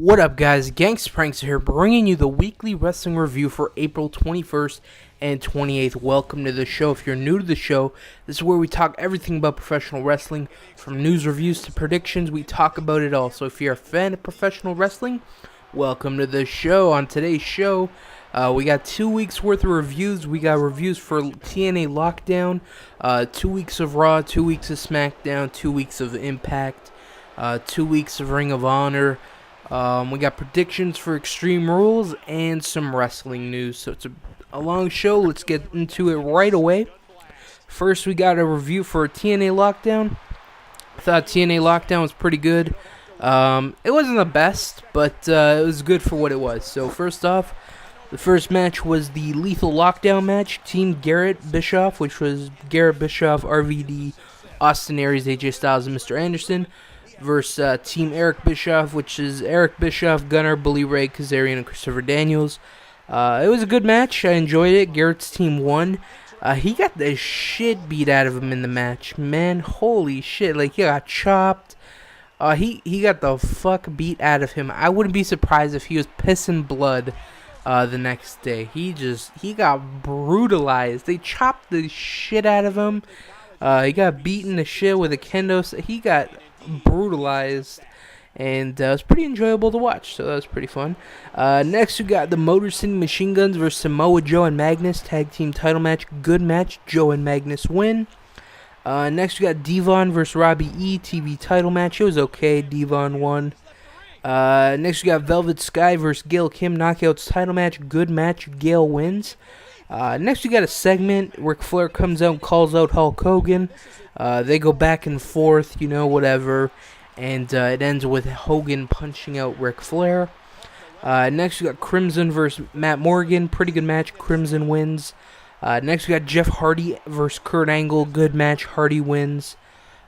What up, guys? Gangstapranksta here, bringing you the weekly wrestling review for April 21st and 28th. Welcome to the show. If you're new to the show, this is where we talk everything about professional wrestling, from news, reviews to predictions. We talk about it all. So if you're a fan of professional wrestling, welcome to the show. On today's show, we got 2 weeks worth of reviews. We got reviews for TNA Lockdown, 2 weeks of Raw, 2 weeks of Smackdown, 2 weeks of Impact, 2 weeks of Ring of Honor. We got predictions for Extreme Rules and some wrestling news. So it's a long show. Let's get into it right away. First, we got a review for TNA Lockdown. I thought TNA Lockdown was pretty good. It wasn't the best, but it was good for what it was. So first off, the first match was the Lethal Lockdown match. Team Garrett Bischoff, which was Garrett Bischoff, RVD, Austin Aries, AJ Styles, and Mr. Anderson, versus Team Eric Bischoff, which is Eric Bischoff, Gunnar, Bully Ray, Kazarian, and Christopher Daniels. It was a good match. I enjoyed it. Garrett's team won. He got the shit beat out of him in the match. Man, holy shit. Like, he got chopped. He got the fuck beat out of him. I wouldn't be surprised if he was pissing blood the next day. He got brutalized. They chopped the shit out of him. He got beaten to shit with a kendo. He got brutalized, and it was pretty enjoyable to watch, so that was pretty fun. Next, we got the Motor City Machine Guns versus Samoa Joe and Magnus tag team title match. Good match. Joe and Magnus win. Next, we got Devon versus Robbie E TV title match. It was okay. Devon won. Next, we got Velvet Sky versus Gail Kim Knockouts title match. Good match. Gail wins. Next, we got a segment. Ric Flair comes out and calls out Hulk Hogan. They go back and forth, whatever. And it ends with Hogan punching out Ric Flair. Next, we got Crimson versus Matt Morgan. Pretty good match. Crimson wins. Next, we got Jeff Hardy versus Kurt Angle. Good match. Hardy wins.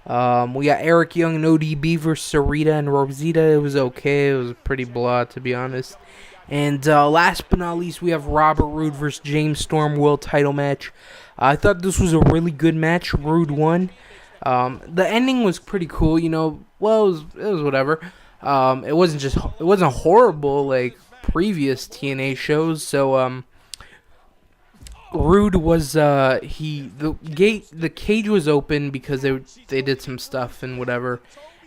We got Eric Young and ODB versus Sarita and Rosita. It was okay. It was pretty blah, to be honest. And last but not least, we have Robert Roode versus James Storm World title match. I thought this was a really good match. Roode won. The ending was pretty cool. Well, it was whatever. It wasn't horrible like previous TNA shows. So Roode was the cage was open because they did some stuff and whatever.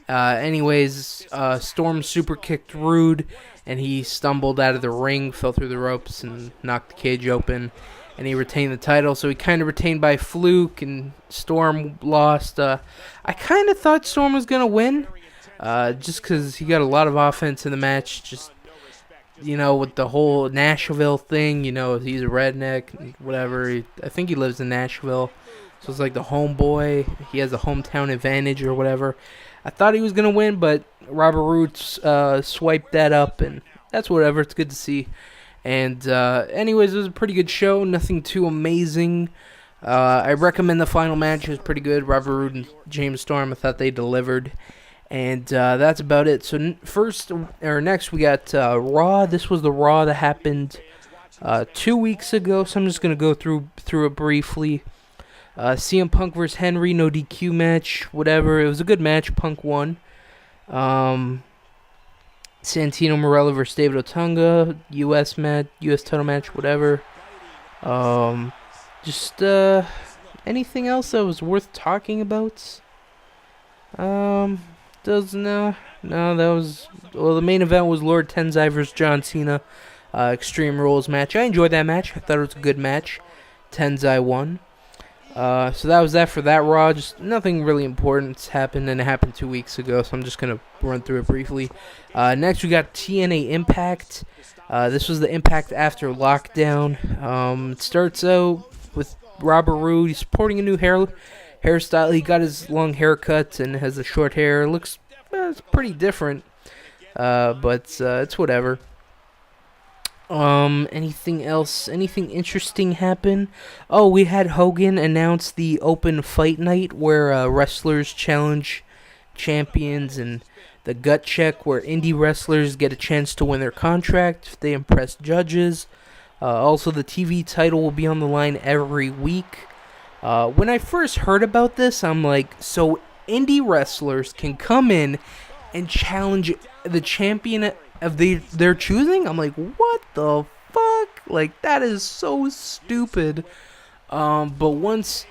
Anyways, Storm super kicked Roode, and he stumbled out of the ring, fell through the ropes, and knocked the cage open, and he retained the title. So he kind of retained by fluke, and Storm lost. I kind of thought Storm was going to win, just because he got a lot of offense in the match, just, with the whole Nashville thing, he's a redneck, whatever. I think he lives in Nashville, so it's like the homeboy. He has a hometown advantage or whatever. I thought he was going to win, but Robert Roode swiped that up, and that's whatever. It's good to see. And anyways, it was a pretty good show. Nothing too amazing. I recommend the final match. It was pretty good. Robert Roode and James Storm, I thought they delivered. And that's about it. So next, we got Raw. This was the Raw that happened 2 weeks ago, so I'm just going to go through it briefly. CM Punk versus Henry, no DQ match, whatever. It was a good match. Punk won. Santino Marella versus David Otunga, US title match, whatever. Just anything else that was worth talking about? No, that was, the main event was Lord Tenzai versus John Cena, Extreme Rules match. I enjoyed that match. I thought it was a good match. Tenzai won. So that was that for that Raw. Just nothing really important happened, and it happened 2 weeks ago, so I'm just going to run through it briefly. Next, we got TNA Impact. This was the Impact after Lockdown. It starts out with Robert Roode. He's sporting a new hairstyle. He got his long haircut and has the short hair. It's pretty different, but it's whatever. Anything else? Anything interesting happen? Oh, we had Hogan announce the open fight night where wrestlers challenge champions, and the gut check where indie wrestlers get a chance to win their contract if they impress judges. Also, the TV title will be on the line every week. When I first heard about this, I'm like, so indie wrestlers can come in and challenge the champion they're choosing. I'm like, what the fuck? Like, that is so stupid. But once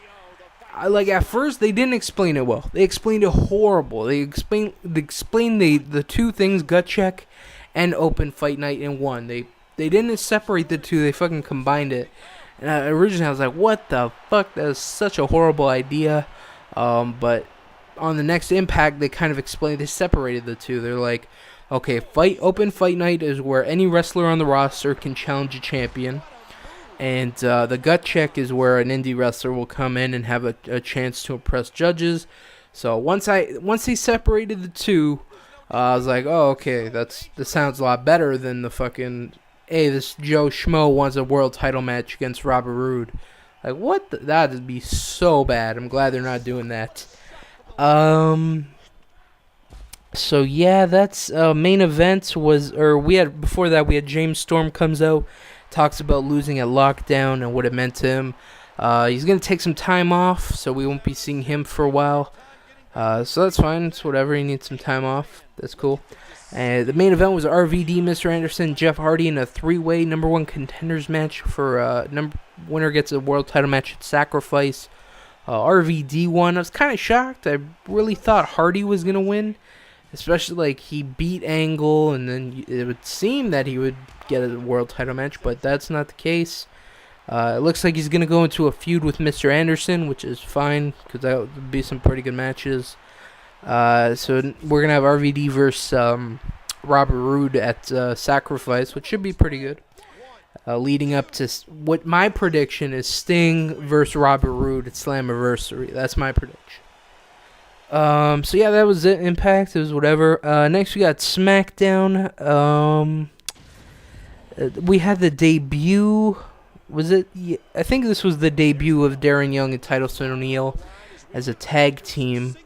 at first they didn't explain it well. They explained it horrible. They explained the two things, gut check and open fight night in one. They didn't separate the two. They fucking combined it. And originally I was like, what the fuck? That is such a horrible idea. But on the next Impact, they kind of explained, they separated the two. They're like, okay, open fight night is where any wrestler on the roster can challenge a champion. And the gut check is where an indie wrestler will come in and have a chance to impress judges. So once they separated the two, I was like, oh, okay, that sounds a lot better than the fucking, hey, this Joe Schmo wants a world title match against Robert Roode. Like, what? That would be so bad. I'm glad they're not doing that. So yeah, that's main event was, before that we had James Storm comes out, talks about losing at Lockdown and what it meant to him. He's gonna take some time off, so we won't be seeing him for a while. So that's fine. It's whatever. He needs some time off. That's cool. And the main event was RVD, Mr. Anderson, Jeff Hardy in a three-way number one contenders match for winner gets a world title match at Sacrifice. RVD won. I was kind of shocked. I really thought Hardy was gonna win, especially like he beat Angle, and then it would seem that he would get a world title match, but that's not the case. It looks like he's gonna go into a feud with Mr. Anderson, which is fine because that would be some pretty good matches. So we're gonna have RVD versus Robert Roode at Sacrifice, which should be pretty good. Leading up to what my prediction is: Sting versus Robert Roode at Slammiversary. That's my prediction. So yeah, that was it. Impact. It was whatever. Next we got SmackDown. We had the debut. Was it? Yeah, I think this was the debut of Darren Young and Titus O'Neil as a tag team.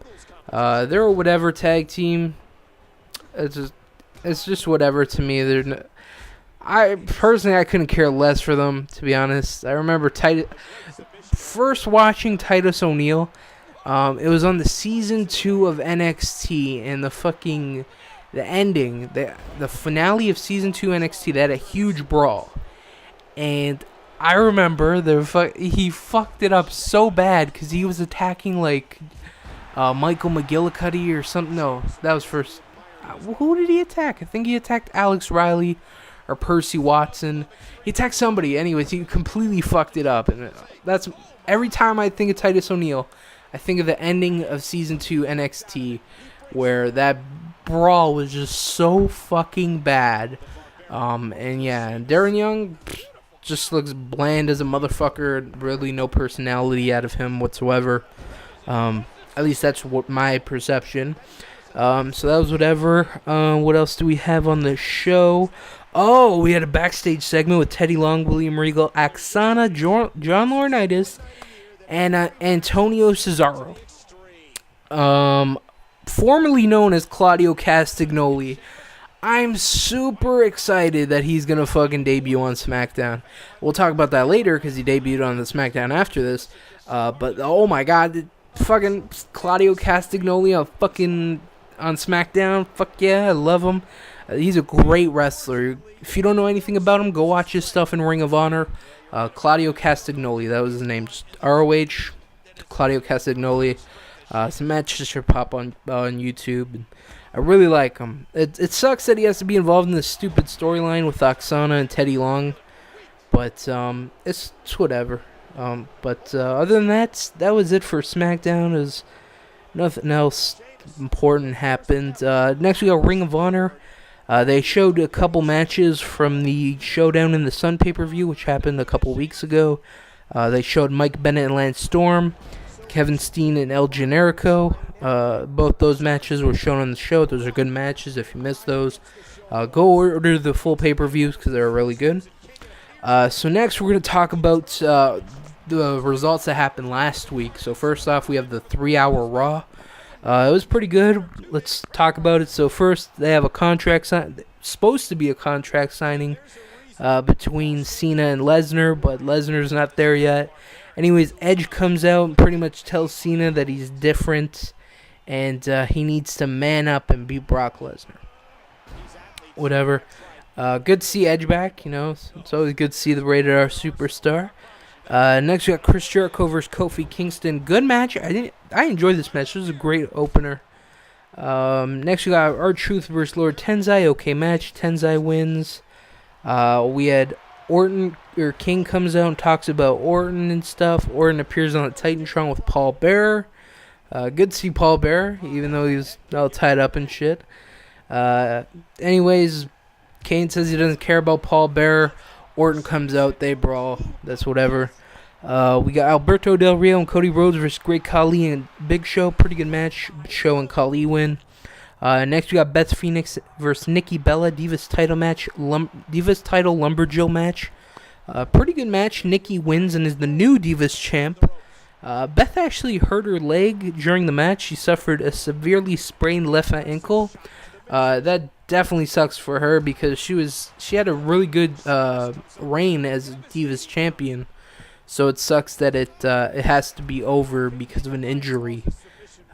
They're a whatever tag team. It's just whatever to me. I couldn't care less for them, to be honest. I remember first watching Titus O'Neil. It was on the season 2 of NXT, and the ending, the finale of season 2 NXT. They had a huge brawl, and I remember he fucked it up so bad because he was attacking like Michael McGillicuddy or something. No, that was first. Who did he attack? I think he attacked Alex Riley or Percy Watson. He attacked somebody. Anyways, he completely fucked it up, and that's every time I think of Titus O'Neil, I think of the ending of season 2 NXT, where that brawl was just so fucking bad. And yeah, Darren Young just looks bland as a motherfucker. Really no personality out of him whatsoever. At least that's what my perception. So that was whatever. What else do we have on the show? Oh, we had a backstage segment with Teddy Long, William Regal, Aksana, John Laurinaitis, and Antonio Cesaro. Formerly known as Claudio Castagnoli. I'm super excited that he's going to fucking debut on SmackDown. We'll talk about that later because he debuted on the SmackDown after this. But oh my god, fucking Claudio Castagnoli on SmackDown. Fuck yeah, I love him. He's a great wrestler. If you don't know anything about him, go watch his stuff in Ring of Honor. Claudio Castagnoli, that was his name. Just ROH, Claudio Castagnoli. Some matches should pop on YouTube. I really like him. It sucks that he has to be involved in this stupid storyline with Aksana and Teddy Long, but it's whatever. But other than that was it for SmackDown. There's nothing else important happened. Next we got Ring of Honor. They showed a couple matches from the Showdown in the Sun pay-per-view, which happened a couple weeks ago. They showed Mike Bennett and Lance Storm, Kevin Steen and El Generico. Both those matches were shown on the show. Those are good matches. If you missed those, go order the full pay-per-views because they're really good. So next we're going to talk about the results that happened last week. So first off, we have the 3-hour Raw. It was pretty good. Let's talk about it. So first, they have supposed to be a contract signing between Cena and Lesnar, but Lesnar's not there yet. Anyways, Edge comes out and pretty much tells Cena that he's different and he needs to man up and beat Brock Lesnar. whatever. Good to see Edge back. It's always good to see the Rated R superstar. Next we got Chris Jericho versus Kofi Kingston. Good match. I enjoyed this match. It was a great opener. Next we got R-Truth versus Lord Tensai. Okay match. Tensai wins. We had Orton, or King comes out and talks about Orton and stuff. Orton appears on the Titantron with Paul Bearer. Good to see Paul Bearer, even though he was all tied up and shit. Anyways, Kane says he doesn't care about Paul Bearer. Orton comes out, they brawl. That's whatever. We got Alberto Del Rio and Cody Rhodes versus Great Khali and Big Show. Pretty good match. Big Show and Khali win. Next we got Beth Phoenix versus Nikki Bella. Divas title match. Divas title Lumberjill match. Pretty good match. Nikki wins and is the new Divas champ. Beth actually hurt her leg during the match. She suffered a severely sprained left ankle. That definitely sucks for her because she had a really good reign as Divas champion. So it sucks that it has to be over because of an injury.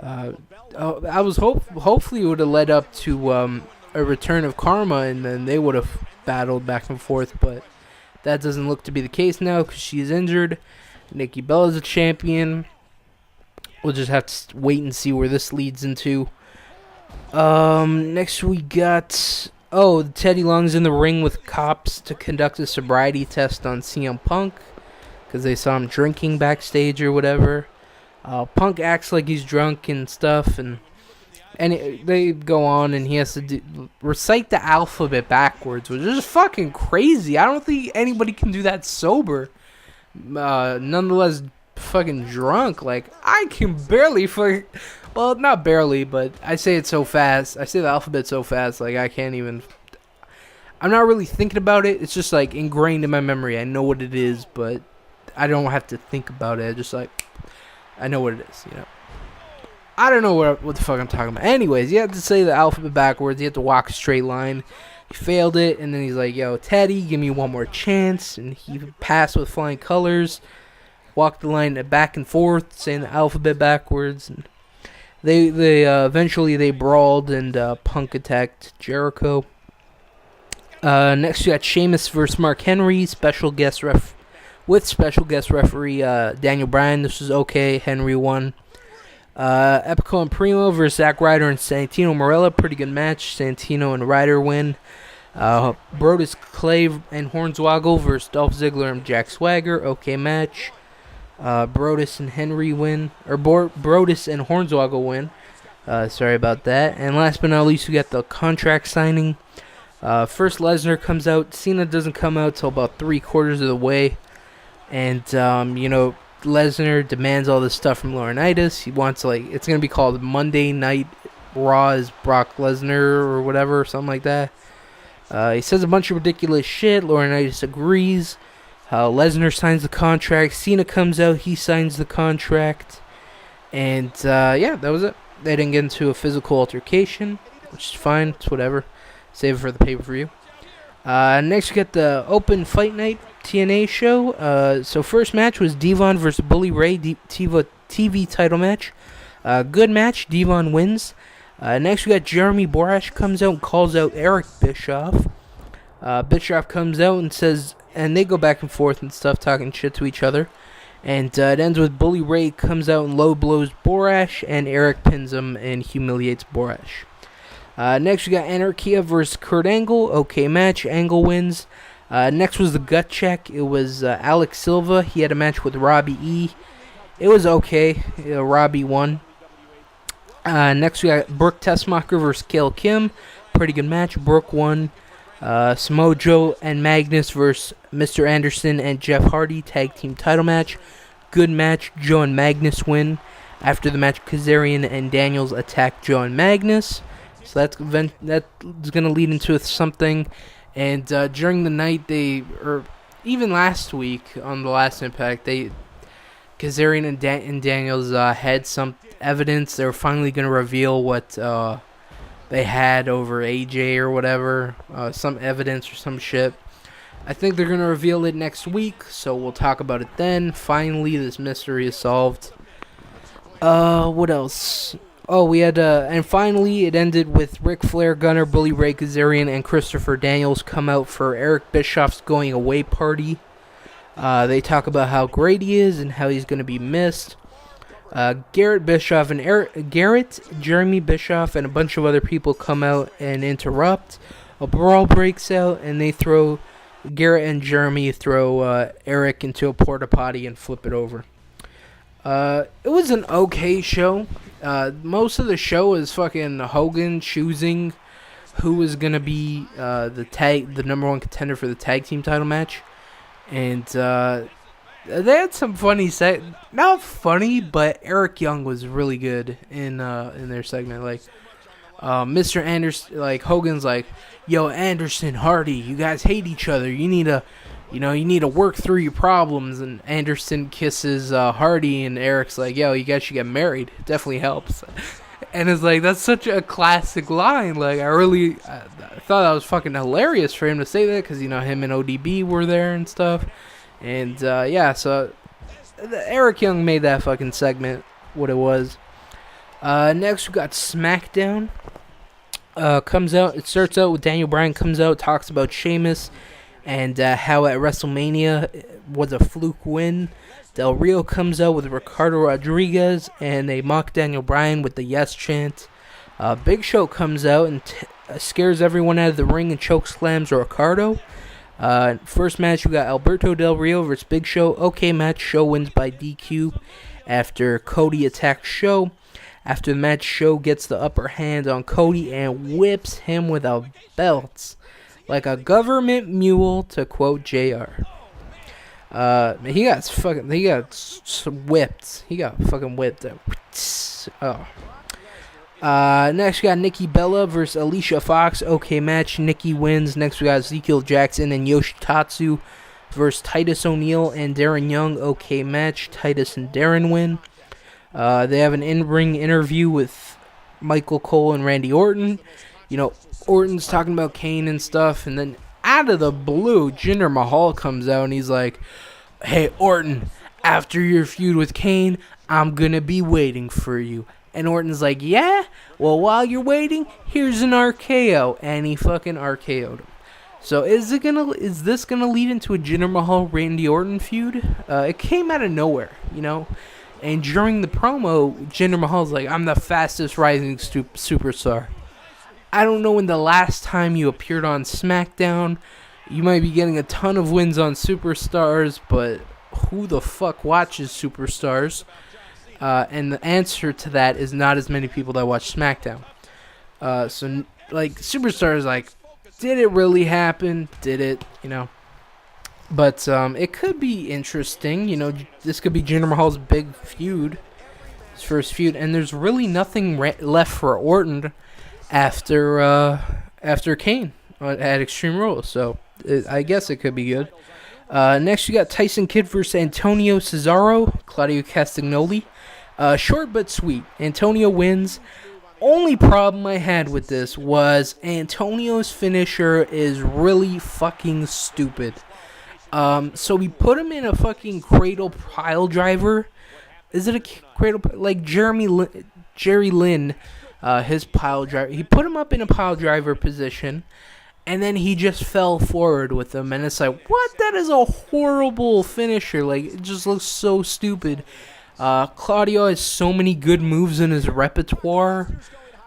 I was hopefully it would have led up to a return of Karma and then they would have battled back and forth, but that doesn't look to be the case now because she's injured. Nikki Bella's a champion. We'll just have to wait and see where this leads into. Next we got Teddy Long's in the ring with cops to conduct a sobriety test on CM Punk because they saw him drinking backstage or whatever. Punk acts like he's drunk and stuff, and they go on, and he has to recite the alphabet backwards, which is fucking crazy. I don't think anybody can do that sober. Nonetheless, fucking drunk. Like, I can barely well, not barely, but I say it so fast. I say the alphabet so fast, like, I can't even. I'm not really thinking about it. It's just, like, ingrained in my memory. I know what it is, but I don't have to think about it. Just, like, I know what it is, I don't know what the fuck I'm talking about. Anyways, you have to say the alphabet backwards. You have to walk a straight line. He failed it, and then he's like, yo, Teddy, give me one more chance. And he passed with flying colors. Walked the line back and forth, saying the alphabet backwards. And they eventually they brawled, and Punk attacked Jericho. Next, we got Sheamus versus Mark Henry, special guest referee Daniel Bryan. This was okay. Henry won. Epico and Primo versus Zack Ryder and Santino Marella. Pretty good match. Santino and Ryder win. Brodus Clay and Hornswoggle versus Dolph Ziggler and Jack Swagger. Okay match. Brodus and Henry win. Or Brodus and Hornswoggle win. Sorry about that. And last but not least, we got the contract signing. First Lesnar comes out. Cena doesn't come out till about 3/4 of the way. And, Lesnar demands all this stuff from Laurinaitis. He wants, it's going to be called Monday Night Raw as Brock Lesnar or whatever, something like that. He says a bunch of ridiculous shit. Laurinaitis agrees. Lesnar signs the contract. Cena comes out. He signs the contract. And, that was it. They didn't get into a physical altercation, which is fine. It's whatever. Save it for the pay-per-view. Next, we got the Open Fight Night TNA show. So first match was Devon versus Bully Ray, TV title match. Good match. Devon wins. Next, we got Jeremy Borash comes out and calls out Eric Bischoff. Bischoff comes out and says, and they go back and forth and stuff, talking shit to each other. And it ends with Bully Ray comes out and low blows Borash, and Eric pins him and humiliates Borash. Next, we got Anarchia versus Kurt Angle. Okay match. Angle wins. Next was the gut check. It was Alex Silva. He had a match with Robbie E. It was okay. Robbie won. Next, we got Brooke Tessmacher versus Gail Kim. Pretty good match. Brooke won. Samoa Joe and Magnus versus Mr. Anderson and Jeff Hardy. Tag team title match. Good match. Joe and Magnus win. After the match, Kazarian and Daniels attack Joe and Magnus. So that's going to lead into something. And during the night, or even last week on the last Impact, Kazarian and Daniels had some evidence. They were finally going to reveal what they had over AJ or whatever. Some evidence or some shit. I think they're going to reveal it next week, so we'll talk about it then. Finally, this mystery is solved. What else? Oh, we had, and finally it ended with Ric Flair, Gunner, Bully Ray Kazarian, and Christopher Daniels come out for Eric Bischoff's going away party. They talk about how great he is and how he's going to be missed. Garrett Bischoff and Jeremy Bischoff, and a bunch of other people come out and interrupt. A brawl breaks out, and Garrett and Jeremy throw Eric into a porta potty and flip it over. It was an okay show. Most of the show is fucking Hogan choosing who was gonna be the number one contender for the tag team title match, and they had some funny not funny, but Eric Young was really good in their segment. Like, Mr. Anderson, like Hogan's like, "Yo, Anderson, Hardy, you guys hate each other. You need to work through your problems." And Anderson kisses Hardy, and Eric's like, "Yo, you guys should get married. It definitely helps." And it's like, that's such a classic line. Like, I thought that was fucking hilarious for him to say that, because him and ODB were there and stuff. And so Eric Young made that fucking segment what it was. Next we got SmackDown. Comes out. It starts out with Daniel Bryan comes out, talks about Sheamus and how at WrestleMania was a fluke win. Del Rio comes out with Ricardo Rodriguez, and they mock Daniel Bryan with the yes chant. Big Show comes out and scares everyone out of the ring and choke slams Ricardo. First match, we got Alberto Del Rio versus Big Show. Okay match. Show wins by DQ after Cody attacks Show. After the match, Show gets the upper hand on Cody and whips him with a belt like a government mule, to quote JR. He got whipped. He got fucking whipped. Next, we got Nikki Bella versus Alicia Fox. Okay match. Nikki wins. Next, we got Ezekiel Jackson and Yoshitatsu versus Titus O'Neil and Darren Young. Okay match. Titus and Darren win. They have an in-ring interview with Michael Cole and Randy Orton. Orton's talking about Kane and stuff, and then out of the blue, Jinder Mahal comes out and he's like, "Hey, Orton, after your feud with Kane, I'm gonna be waiting for you." And Orton's like, "Yeah? Well, while you're waiting, here's an RKO." And he fucking RKO'd him. So is this gonna lead into a Jinder Mahal Randy Orton feud? It came out of nowhere, And during the promo, Jinder Mahal's like, "I'm the fastest rising superstar." I don't know when the last time you appeared on SmackDown. You might be getting a ton of wins on Superstars, but who the fuck watches Superstars? And the answer to that is not as many people that watch SmackDown. So, Superstars, did it really happen? Did it, But it could be interesting. This could be Jinder Mahal's big feud, his first feud, and there's really nothing left for Orton after Kane at Extreme Rules. So I guess it could be good. Next, we got Tyson Kidd versus Antonio Cesaro, Claudio Castagnoli. Short but sweet. Antonio wins. Only problem I had with this was Antonio's finisher is really fucking stupid. So we put him in a fucking cradle pile driver. Is it a cradle? Like Jerry Lynn, his pile driver. He put him up in a pile driver position, and then he just fell forward with him. And it's like, what? That is a horrible finisher. It just looks so stupid. Claudio has so many good moves in his repertoire.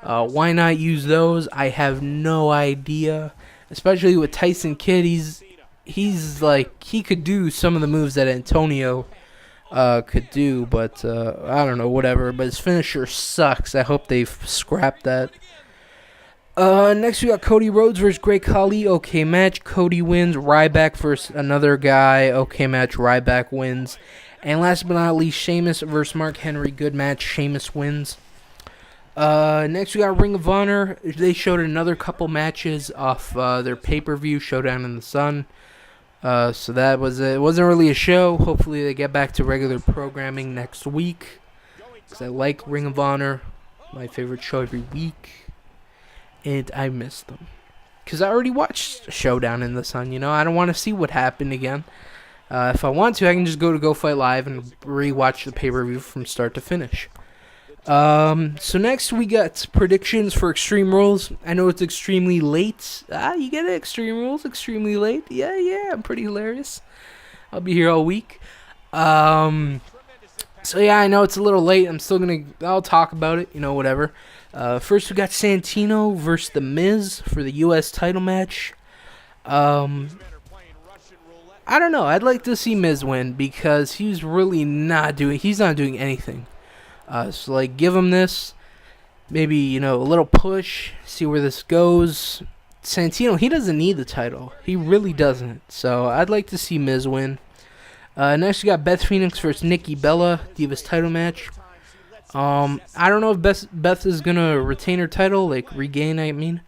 Why not use those? I have no idea. Especially with Tyson Kidd, he could do some of the moves that Antonio could do, but I don't know, whatever. But his finisher sucks. I hope they've scrapped that. Next we got Cody Rhodes versus Great Khali. Okay match. Cody wins. Ryback versus another guy. Okay match. Ryback wins. And last but not least, Sheamus versus Mark Henry. Good match. Sheamus wins. Next we got Ring of Honor. They showed another couple matches off their pay-per-view, Showdown in the Sun. So that was it. It wasn't really a show. Hopefully they get back to regular programming next week, because I like Ring of Honor, my favorite show every week, and I miss them. Because I already watched Showdown in the Sun, I don't want to see what happened again. If I want to, I can just go to Go Fight Live and rewatch the pay-per-view from start to finish. So next we got predictions for Extreme Rules. I know it's extremely late. You get it? Extreme Rules, extremely late. Yeah, I'm pretty hilarious. I'll be here all week. So yeah, I know it's a little late. I'll talk about it, whatever. First we got Santino versus The Miz for the U.S. title match. I don't know. I'd like to see Miz win because he's not doing anything. So like, give him this, maybe, a little push, see where this goes. Santino, he doesn't need the title. He really doesn't. So I'd like to see Miz win. Next, we got Beth Phoenix versus Nikki Bella, Divas title match. I don't know if Beth is going to retain her title, regain, I mean.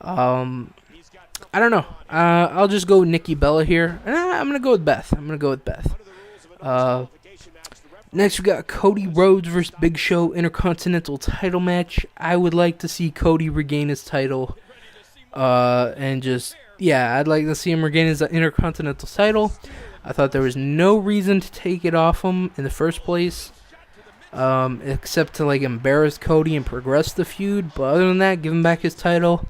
I don't know. I'll just go with Nikki Bella here. I'm going to go with Beth. Next, we got Cody Rhodes versus Big Show Intercontinental title match. I would like to see Cody regain his title. I'd like to see him regain his Intercontinental title. I thought there was no reason to take it off him in the first place, except to embarrass Cody and progress the feud. But other than that, give him back his title,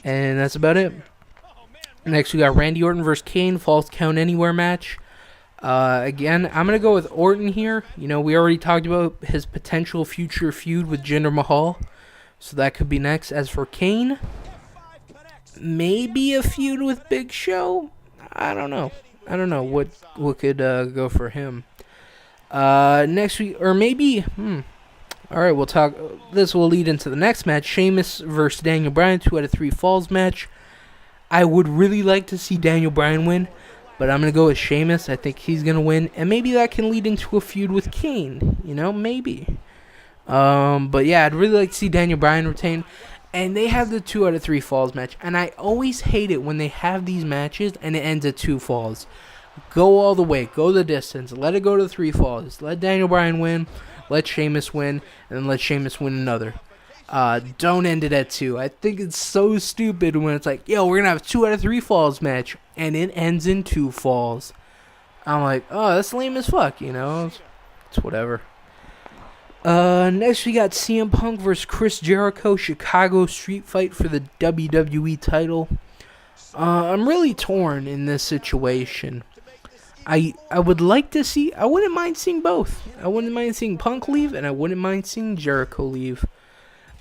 and that's about it. Next, we got Randy Orton versus Kane, Falls Count Anywhere match. Again, I'm going to go with Orton here. We already talked about his potential future feud with Jinder Mahal, so that could be next. As for Kane, maybe a feud with Big Show. I don't know what could go for him. Next week, or maybe, all right, we'll talk. This will lead into the next match: Sheamus versus Daniel Bryan, 2 out of 3 falls match. I would really like to see Daniel Bryan win, but I'm gonna go with Sheamus. I think he's gonna win, and maybe that can lead into a feud with Kane. Maybe. But yeah, I'd really like to see Daniel Bryan retain. And they have the 2 out of 3 falls match. And I always hate it when they have these matches and it ends at 2 falls. Go all the way. Go the distance. Let it go to 3 falls. Let Daniel Bryan win. Let Sheamus win. And then let Sheamus win another. Don't end it at 2. I think it's so stupid when it's like, yo, we're going to have a 2 out of 3 falls match. And it ends in 2 falls. I'm like, oh, that's lame as fuck, It's whatever. Next we got CM Punk versus Chris Jericho, Chicago street fight for the WWE title. I'm really torn in this situation. I would like to see, I wouldn't mind seeing both. I wouldn't mind seeing Punk leave, and I wouldn't mind seeing Jericho leave.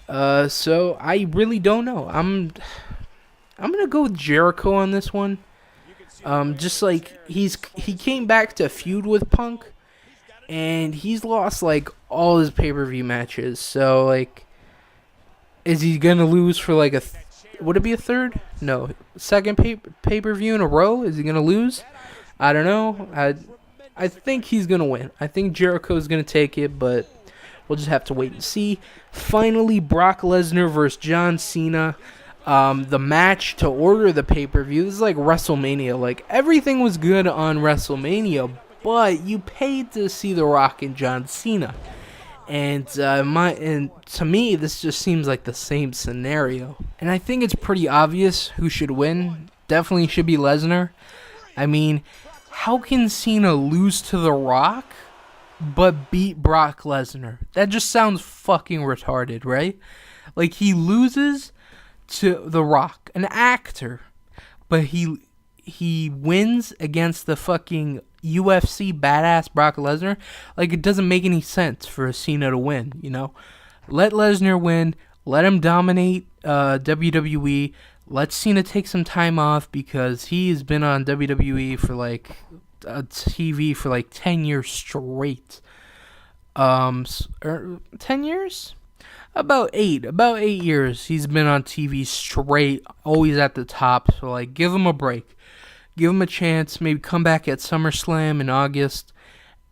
So I really don't know. I'm gonna go with Jericho on this one. Just like he came back to feud with Punk. And he's lost, all his pay-per-view matches. So, is he going to lose for, would it be a third? No. Second pay-per-view in a row? Is he going to lose? I don't know. I think he's going to win. I think Jericho's going to take it, but we'll just have to wait and see. Finally, Brock Lesnar versus John Cena. The match to order the pay-per-view. This is like WrestleMania. Everything was good on WrestleMania, but you paid to see The Rock and John Cena. And to me, this just seems like the same scenario. And I think it's pretty obvious who should win. Definitely should be Lesnar. I mean, how can Cena lose to The Rock but beat Brock Lesnar? That just sounds fucking retarded, right? He loses to The Rock, an actor, but he wins against the fucking UFC badass Brock Lesnar. It doesn't make any sense for Cena to win, Let Lesnar win. Let him dominate WWE. Let Cena take some time off because he has been on WWE for TV for 10 years straight. 10 years? About 8 years he's been on TV straight, always at the top. So give him a break. Give him a chance, maybe come back at SummerSlam in August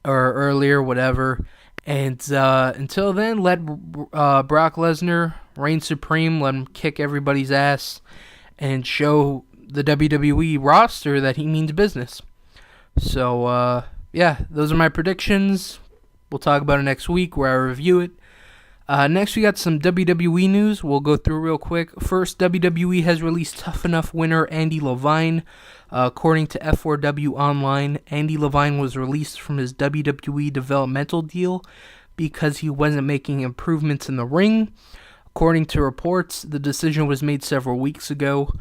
or earlier, whatever. And until then, let Brock Lesnar reign supreme, let him kick everybody's ass, and show the WWE roster that he means business. So, those are my predictions. We'll talk about it next week where I review it. Next, we got some WWE news. We'll go through real quick. First, WWE has released Tough Enough winner Andy Levine. According to F4W Online, Andy Levine was released from his WWE developmental deal because he wasn't making improvements in the ring. According to reports, the decision was made several weeks ago.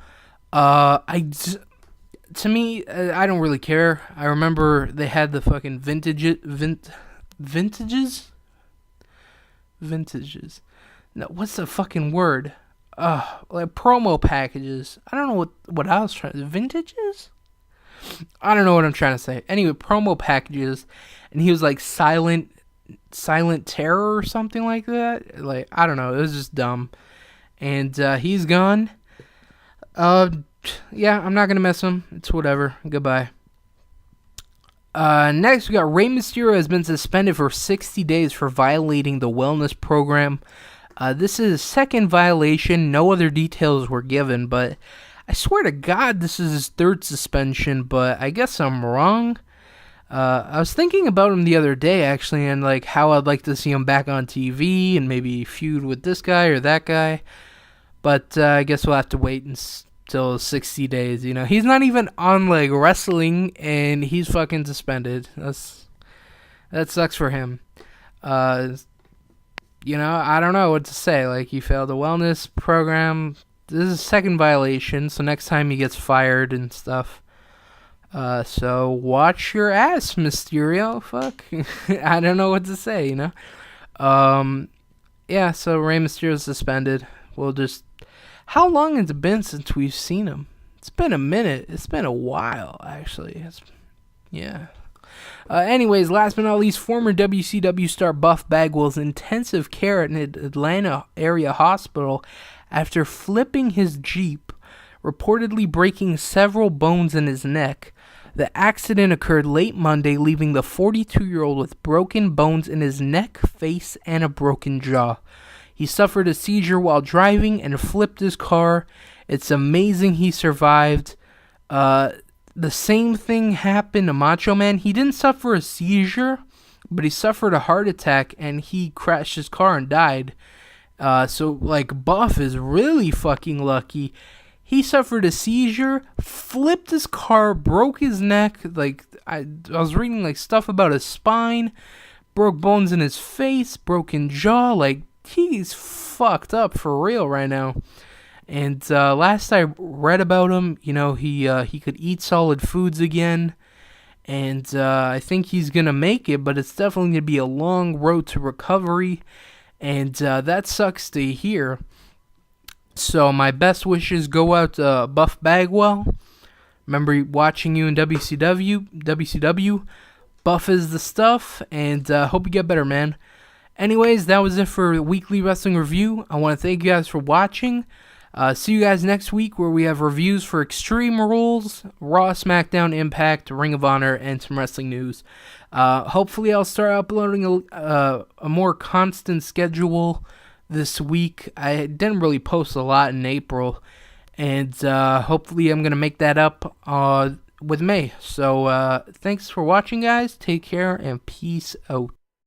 I don't really care. I remember they had the fucking vintages. No, what's the fucking word? Like promo packages. I don't know what I was trying to... Vintages? I don't know what I'm trying to say. Anyway, promo packages, and he was like silent terror or something like that. Like, I don't know. It was just dumb. And he's gone. Yeah, I'm not gonna miss him. It's whatever. Goodbye. Next, we got Rey Mysterio has been suspended for 60 days for violating the wellness program. This is his second violation. No other details were given, but I swear to God this is his third suspension, but I guess I'm wrong. I was thinking about him the other day, actually, and like how I'd like to see him back on TV and maybe feud with this guy or that guy. But I guess we'll have to wait until 60 days, you know. He's not even on, like, wrestling, and he's fucking suspended. That sucks for him. You know, I don't know what to say. Like, he failed the wellness program. This is his second violation, so next time he gets fired and stuff. So watch your ass, Mysterio. Fuck. I don't know what to say, you know. Yeah, so Rey Mysterio's suspended. We'll just... How long has it been since we've seen him? It's been a minute. It's been a while, actually. Yeah. Anyways, last but not least, former WCW star Buff Bagwell's intensive care at an Atlanta area hospital after flipping his Jeep, reportedly breaking several bones in his neck. The accident occurred late Monday, leaving the 42-year-old with broken bones in his neck, face, and a broken jaw. He suffered a seizure while driving and flipped his car. It's amazing he survived. The same thing happened to Macho Man. He didn't suffer a seizure, but he suffered a heart attack and he crashed his car and died. So, like, Buff is really fucking lucky. He suffered a seizure, flipped his car, broke his neck. Like, I was reading, like, stuff about his spine, broke bones in his face, broken jaw. Like, he's fucked up for real right now. And last I read about him, you know, he could eat solid foods again. And I think he's going to make it, but it's definitely going to be a long road to recovery. And that sucks to hear. So my best wishes go out to Buff Bagwell. Remember watching you in WCW. Buff is the stuff, and hope you get better, man. Anyways, that was it for the weekly wrestling review. I want to thank you guys for watching. See you guys next week where we have reviews for Extreme Rules, Raw, Smackdown, Impact, Ring of Honor, and some wrestling news. Hopefully I'll start uploading a more constant schedule this week. I didn't really post a lot in April, and hopefully I'm going to make that up with May. So thanks for watching, guys. Take care, and peace out.